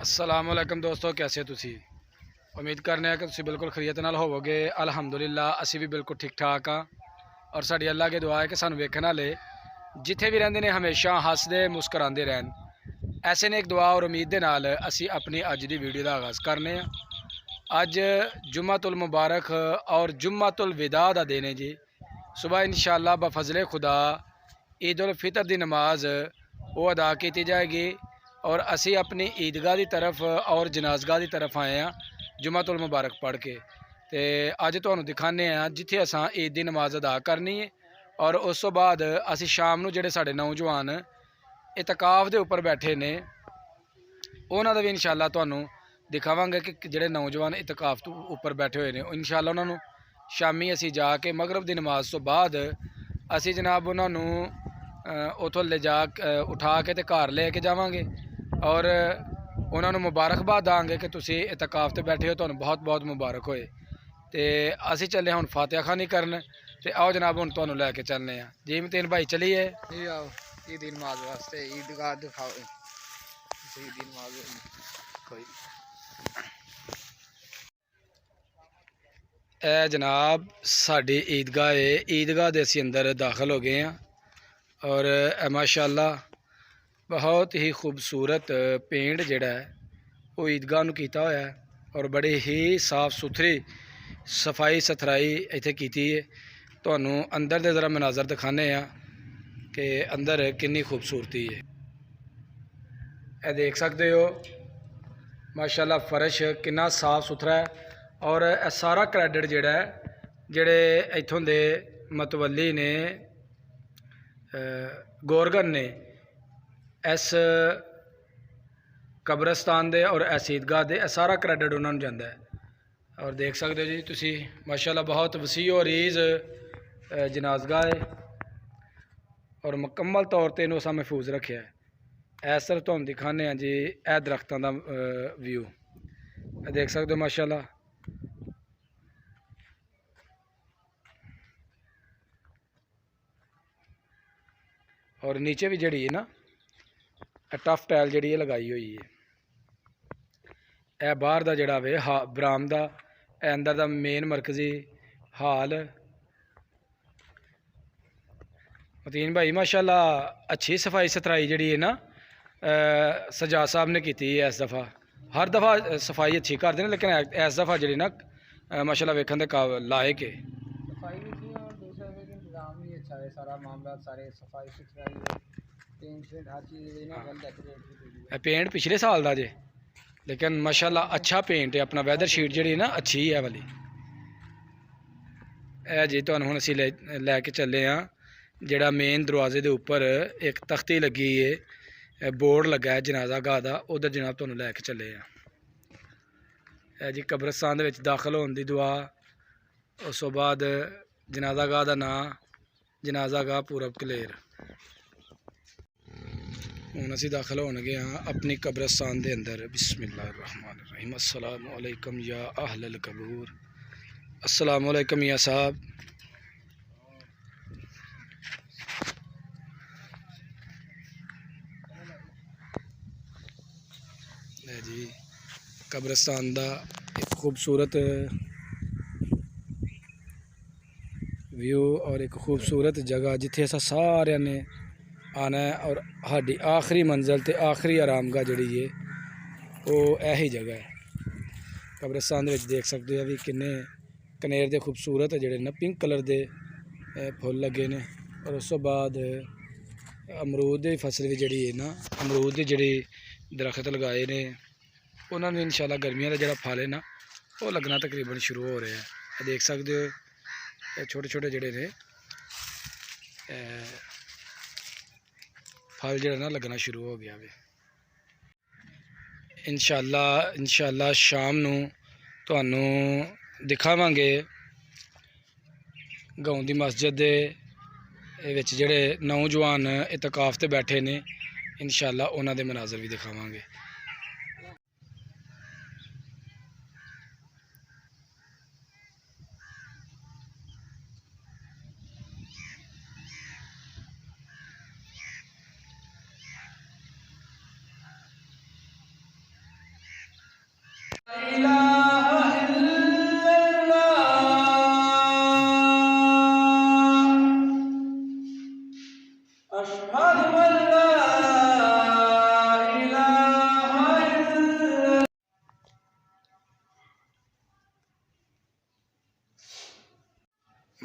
अस्सलामुअलैकुम दोस्तों, कैसे तुसी? उम्मीद करने कि तुसी बिल्कुल खरीयत नाल होवोगे। अल्हम्दुलिल्लाह असी भी बिल्कुल ठीक ठाक हाँ। और साड़ी अल्लाह की दुआ है कि सानू वेखण वाले जिथे भी रहिंदे ने हमेशा हसदे मुस्करांदे रहन। ऐसे ने एक दुआ और उम्मीद दे नाल असी अपनी अज दी वीडियो का आगाज़ करने। अज जुम्मतुल मुबारक और जुम्मतुल विदा दा दिन है जी। सुबह इंशाअल्लाह बफजले खुदा ईद उल फितर की नमाज वो अदा की जाएगी और असी अपनी ईदगाह की तरफ और जनाजगाह की तरफ आए हैं जुम्मतुल मुबारक पढ़ के। तो अज तुहानू दिखाने जिथे असा ईद की नमाज अदा करनी है और उस तो बाद असी शाम को जोड़े साढ़े नौजवान इतकाफ के उपर बैठे ने उन्होंने भी इंशाअल्लाह तुहानू दिखावांगे कि जोड़े नौजवान इतकाफ तो उपर बैठे हुए हैं इंशाअल्लाह उन्होंने शामी असी जाके मगरब की नमाज तो बाद असी जनाब उन्होंने उतों ले जा उठा के तो घर ले के जावांगे और उन्होंने मुबारकबाद देंगे कि तुसी इतकाफ ते बैठे हो, तुहानू बहुत बहुत मुबारक होए। तो असी चले हुण फातिहा खानी करन। तो आओ जनाब हुण तुहानू लैके चलने जी मतीन भाई, चलिए जी आओ ईद नमाज वास्ते ईदगाह दिखाओ ईद नमाज कोई। ए जनाब साड़ी ईदगाह है, ईदगाह के असी अंदर दाखिल हो गए हैं और माशाअल्लाह बहुत ही खूबसूरत पेंट जोड़ा है वो ईदगाह नूं कीता होया है और बड़ी ही साफ सुथरी सफाई सुथराई इत्थे कीती है। तुहानू अंदर दे ज़रा मनाजर दिखाने कि अंदर कितनी खूबसूरती है। यह देख सकते हो माशाअल्लाह फर्श कितना साफ सुथरा है और यह सारा क्रैडिट जोड़ा है जोड़े इत्थों दे मतवली ने गोरगन ने इस कब्रस्तान दे और इस ईदगाह दे सारा क्रैडिट उन्होंने जाता है। और देख सकते हो जी तुसी माशाअल्लाह बहुत वसी और ईज़ जनाजगाह है और मुकम्मल तौर पर इन्हों असा महफूज रखे है। इस तरफ तुम दिखाने जी यह दरख्तों का व्यू देख सकते हो माशाअल्लाह। और नीचे भी जड़ी है ना टफ टाइल जी लगाई हुई है। यह बाहर का जोड़ा वे बरामदा, अंदर का मेन मरकजी हाल। मतीन भाई माशाअल्लाह अच्छी सफाई सुथराई जी है ना सजाद साहब ने की है इस दफ़ा। हर दफ़ा सफाई अच्छी करते हैं लेकिन इस दफ़ा जी ना माशाअल्लाह वेखन के लायक है। सफाई भी की और दूसरा इंतजाम भी अच्छा है, सारा मामला सारे सफाई सुथराई पेंट शेंट हर चीज़ ना वेल डेकोरेट। पेंट पिछले साल का जे लेकिन माशाअल्लाह अच्छा पेंट है। अपना वैदर शीट जी ना अच्छी है वाली। यह जी तो हम असी लैके चले हाँ जोड़ा मेन दरवाजे के उपर एक तख्ती लगी है, बोर्ड लगा है जनाजा गाह का, उधर जनाब तुहानू लैके चले हैं जी। कब्रस्तान दाखिल होने की दुआ, उस तो बाद जनाजा गाह का नाम जनाजा गाह पूरब कलेर। हूँ असी दाखिल हो गए हाँ अपनी कब्रस्तान के अंदर। बिस्मिल्लाहिर्रहमानिर्रहीम। अस्सलामु अलैकुम या अहलल कबूर। अस्सलामु अलैकुम या साहब। जी कब्रस्तान का एक खूबसूरत व्यू और एक खूबसूरत जगह जिथे असा सारे ने आना है और साड़ी आखिरी मंजिल ते आखिरी आरामगाह जी है वो यही जगह है। कब्रस्तान देख सकते हो भी किन्ने कनेर के खूबसूरत जोड़े ना पिंक कलर के फुल लगे ने और उस तो बाद अमरूद की फसल भी जी है ना अमरूद की जी दरख्त लगाए ने उन्होंने इंशाअल्लाह गर्मियों का जोड़ा फल है ना वो लगना तकरीबन शुरू हो रहा है। देख सकते हो छोटे छोटे जोड़े ने फल जो ना लगना शुरू हो गया वे। इंशाअल्लाह शाम नू तुहानू दिखावांगे गाँव की मस्जिद के जोड़े नौजवान इतकाफ ते बैठे ने इंशाअल्लाह उन्होंने मनाजर भी दिखावांगे।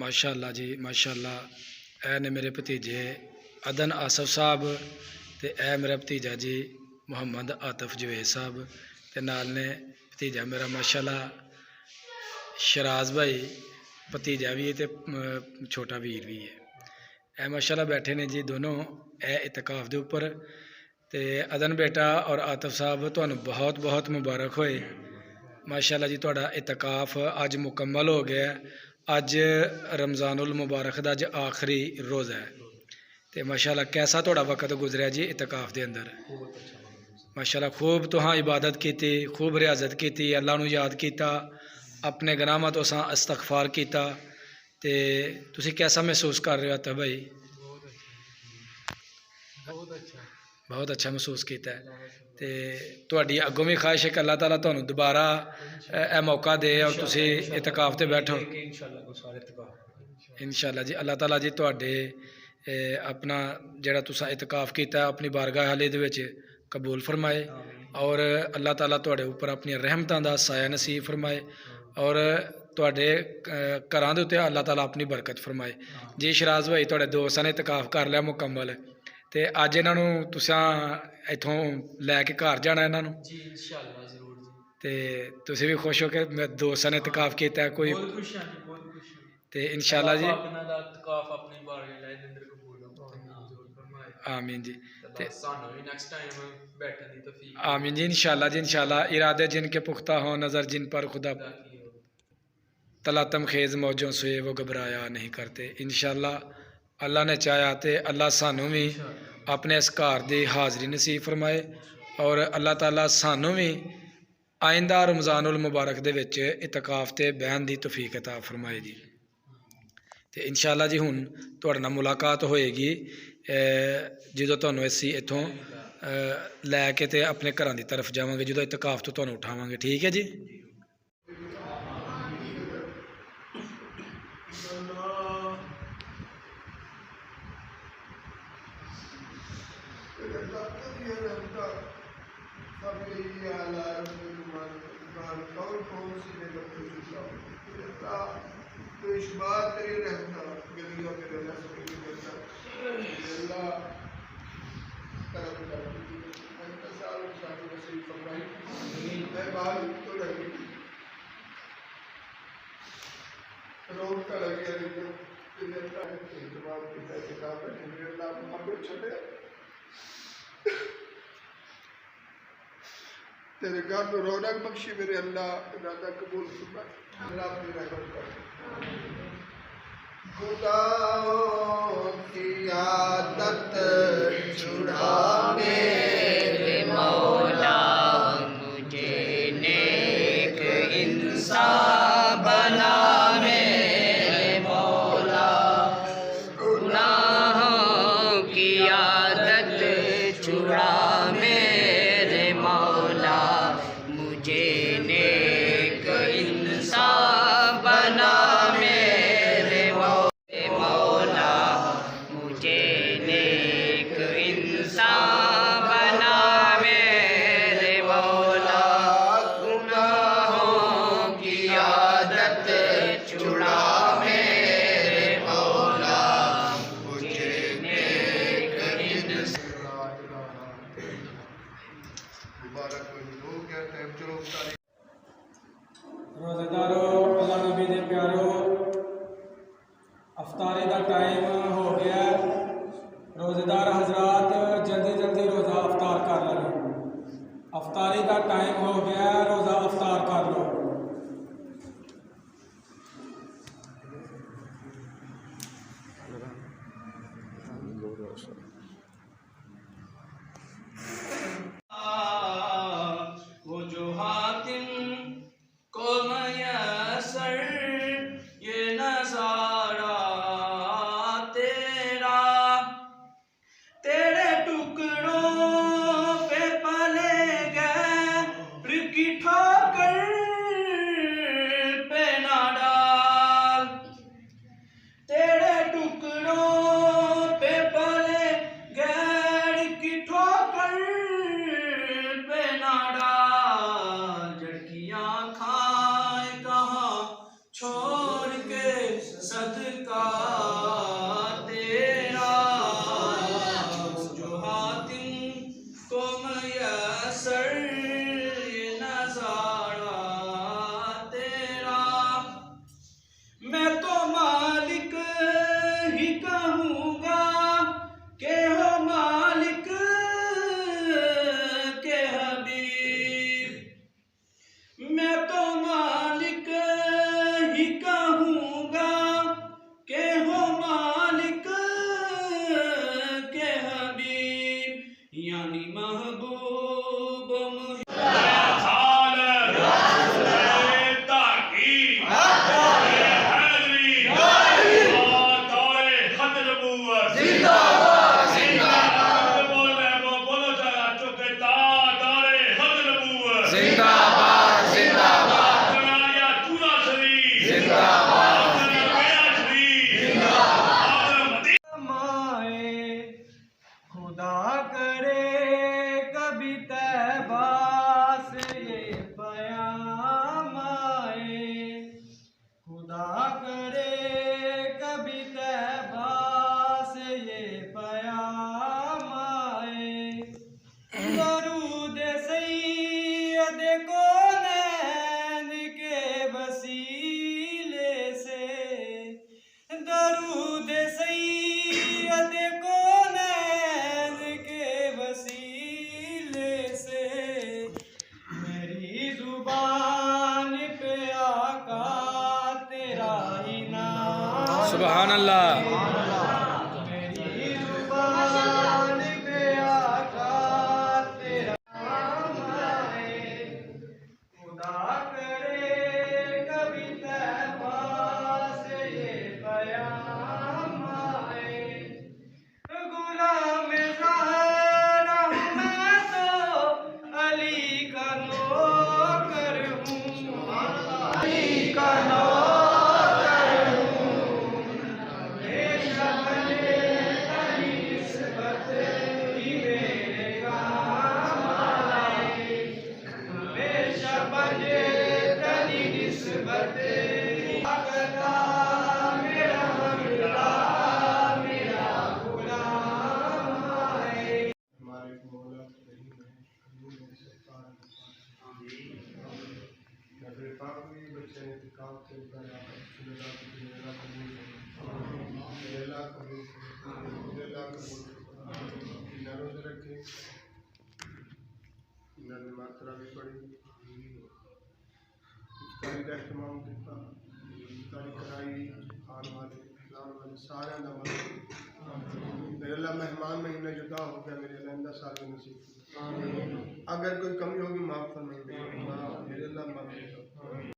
माशाअल्लाह जी माशाअल्लाह। ए ने मेरे भतीजे अदन आसफ साहब ते ए मेरा भतीजा जी मुहम्मद आतिफ जवेद साहब ते नाल ने भतीजा मेरा माशाअल्लाह शराज भाई भतीजा भी है ते छोटा वीर भी है। ए माशाअल्लाह बैठे ने जी दोनों ए इतकाफ दे उपर। ते अदन बेटा और आतिफ साहब तुहानू बहुत बहुत मुबारक होए माशाअल्लाह जी। तुहाडा इतकाफ अज मुकम्मल हो गया। अज रमज़ानुल मुबारक दा अज आखिरी रोज़ा है ते माशाअल्लाह कैसा तुहाडा वक्त गुजरिया जी इतकाफ दे अंदर? माशाअल्लाह खूब तुहां इबादत की, खूब रियाजत की, अल्लाह नू याद किया, अपने गुनाहां तो असां इस्तगफार किया। ते तुसी कैसा महसूस कर रहे हो आतिफ भाई? बहुत अच्छा महसूस किया है। ते तुहाडी अगों भी ख्वाहिश है कि अल्लाह ताला तुहानू दोबारा ए मौका दे और तुसी इतकाफ ते बैठो इंशाअल्लाह जी। अल्लाह ताला जी तुहाडे अपना जिहड़ा तुसां इतकाफ किया अपनी बारगाह हाले दे विच कबूल फरमाए और अल्लाह ताला तुहाडे उपर अपनी रहमतां दा साया नसीब फरमाए और तुहाडे घरां दे उत्ते अल्लाह ताला अपनी बरकत फरमाए जी। शराज भाई तुहाडे दोस्तां ने इतकाफ कर लिया मुकम्मल ते अज इन्हां नू तुसां इत्थों लैके घर जाना इन्हां नू जी इंशाअल्लाह जरूर जी। ते तुसी भी खुश हो के दोस्तां ने इतकाफ किया कोई? बहुत खुश हां जी, बहुत खुश हां। ते इंशाअल्लाह जी अपना दा इतकाफ अपनी बारगाह लाए दे अंदर कबूल फरमाए। आमीन जी। ते सानू भी नेक्स्ट टाइम बैठने दी तौफीक आमीन जी इंशाअल्लाह जी इंशाअल्लाह। इरादे जिनके पुख्ता हों नज़र जिन पर खुदा तलातम खेज मौजों से वो घबराया नहीं करते। इंशाअल्लाह अल्लाह ने चाहा तो अल्लाह सानू भी अपने इस घर की हाज़री नसीब फरमाए और अल्लाह ताला सानू भी आइंदा रमज़ानुल मुबारक दे विच इतकाफ ते बहन की तौफीक अता फरमाए जी। तो इंशाअल्लाह जी हुण तुहाडे नाल मुलाकात होएगी जो तुहानू असीं इत्थों लैके ते अपने घरां की तरफ जावांगे जो इतकाफ तो तुहानू उठावांगे। ठीक है जी। तेरे घर में रौनक बख्शी मेरे अल्लाह, इरादा कबूल फरमाए, अल्लाह अपनी रहमत कर। खुदाओं की आदत छुड़ा मेरे मौला, मुझे नेक इंसान बना मेरे मौला, गुनाहों की आदत छुड़ा मेरे मौला, मुझे नेक इंसान बना मेरे मौला, मुझे नेक इंसान बना मेरे मौला, गुनाहों की आदत छुड़ा मेरे मौला, मुझे नेक मुबारक हो गया टाइम। चलो रोज़ेदारों अल्लाह नबी दे प्यारो अफ्तारी का टाइम हो गया। रोज़ेदार हजरात जल्दी जल्दी रोज़ा अफ्तार कर लो। अफ्तारी का टाइम हो गया, रोज़ा अफ्तार कर लो। वो जो हातिम को मयसर ये नजारा तेरा, तेरे टुकड़ों पे पले गए की ठाकर सुभान अल्लाह। मात्रा भी पड़ी का इस्तेमाल किया कराई खान वाले खान वाले सारे मेरे अल्लाह मेहमान महीने जुदा हो गया मेरे आइंदा साल में नसीब अगर कोई कमी होगी माफ़ फरमाइए मेरे अल्लाह माफ़